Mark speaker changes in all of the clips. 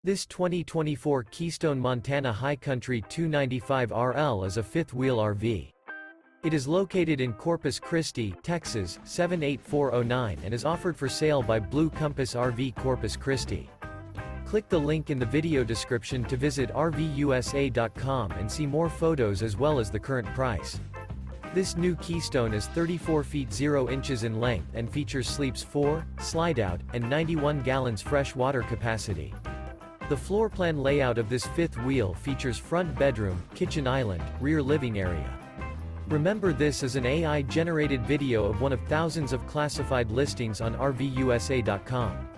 Speaker 1: This 2024 Keystone Montana High Country 295RL is a fifth-wheel RV. It is located in Corpus Christi, Texas, 78409 and is offered for sale by Blue Compass RV Corpus Christi. Click the link in the video description to visit RVUSA.com and see more photos as well as the current price. This new Keystone is 34 feet 0 inches in length and features sleeps 4, Slideout, and 91 gallons fresh water capacity. The floor plan layout of this fifth wheel features front bedroom, kitchen island, rear living area. Remember, this is an AI-generated video of one of thousands of classified listings on RVUSA.com.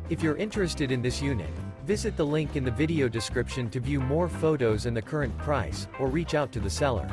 Speaker 1: If you're interested in this unit, visit the link in the video description to view more photos and the current price, or reach out to the seller.